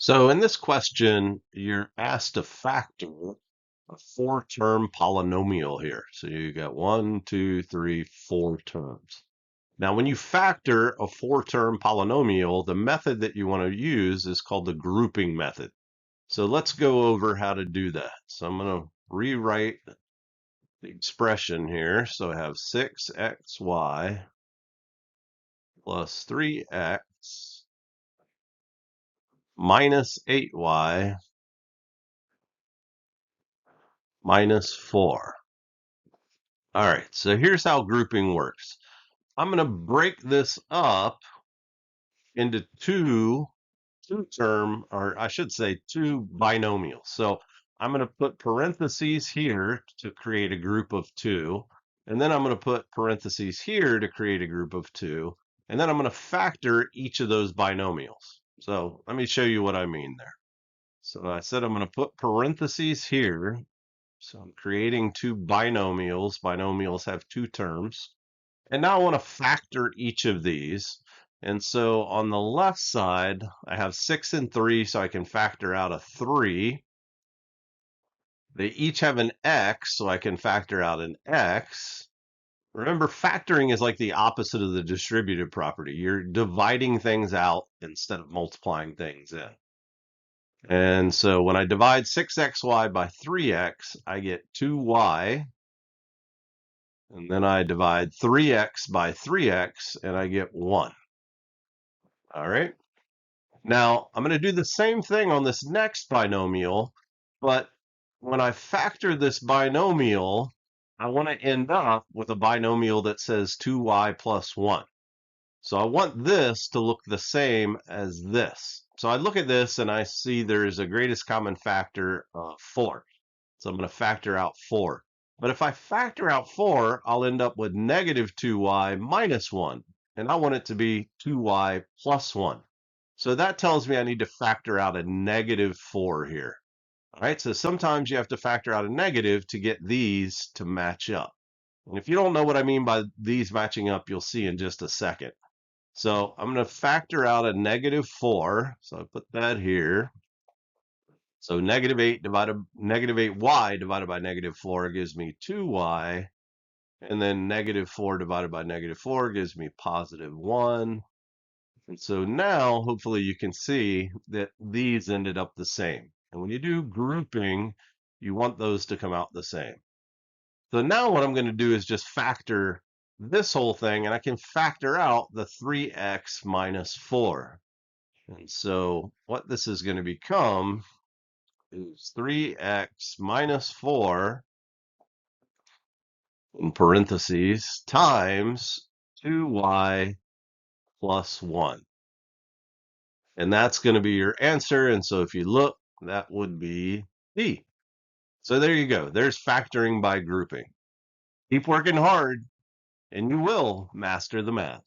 So in this question, you're asked to factor a four-term polynomial here. So you got one, two, three, four terms. Now, when you factor a four-term polynomial, the method that you want to use is called the grouping method. So let's go over how to do that. So I'm going to rewrite the expression here. So I have 6xy plus 3x minus 8y minus 4. All right, so here's how grouping works. I'm going to break this up into or I should say two binomials. So I'm going to put parentheses here to create a group of two, and then I'm going to put parentheses here to create a group of two, and then I'm going to factor each of those binomials. So let me show you what I mean there. So I said I'm going to put parentheses here. So I'm creating two binomials. Binomials have two terms. And now I want to factor each of these. And so on the left side, I have 6 and 3, so I can factor out a 3. They each have an x, so I can factor out an x. Remember, factoring is like the opposite of the distributive property. You're dividing things out instead of multiplying things in. And so when I divide 6xy by 3x, I get 2y. And then I divide 3x by 3x, and I get 1. All right. Now, I'm going to do the same thing on this next binomial, but when I factor this binomial, I want to end up with a binomial that says 2y plus 1. So I want this to look the same as this. So I look at this and I see there's a greatest common factor of 4. So I'm going to factor out 4. But if I factor out 4, I'll end up with negative 2y minus 1. And I want it to be 2y plus 1. So that tells me I need to factor out a negative 4 here. All right, so sometimes you have to factor out a negative to get these to match up. And if you don't know what I mean by these matching up, you'll see in just a second. So I'm going to factor out a negative 4. So I put that here. So negative 8y divided by negative 4 gives me 2y. And then negative 4 divided by negative 4 gives me positive 1. And so now, hopefully, you can see that these ended up the same. And when you do grouping, you want those to come out the same. So now what I'm going to do is just factor this whole thing, and I can factor out the 3x minus 4. And so what this is going to become is 3x minus 4 in parentheses times 2y plus 1. And that's going to be your answer. And so if you look, that would be D. So there you go. There's factoring by grouping. Keep working hard, and you will master the math.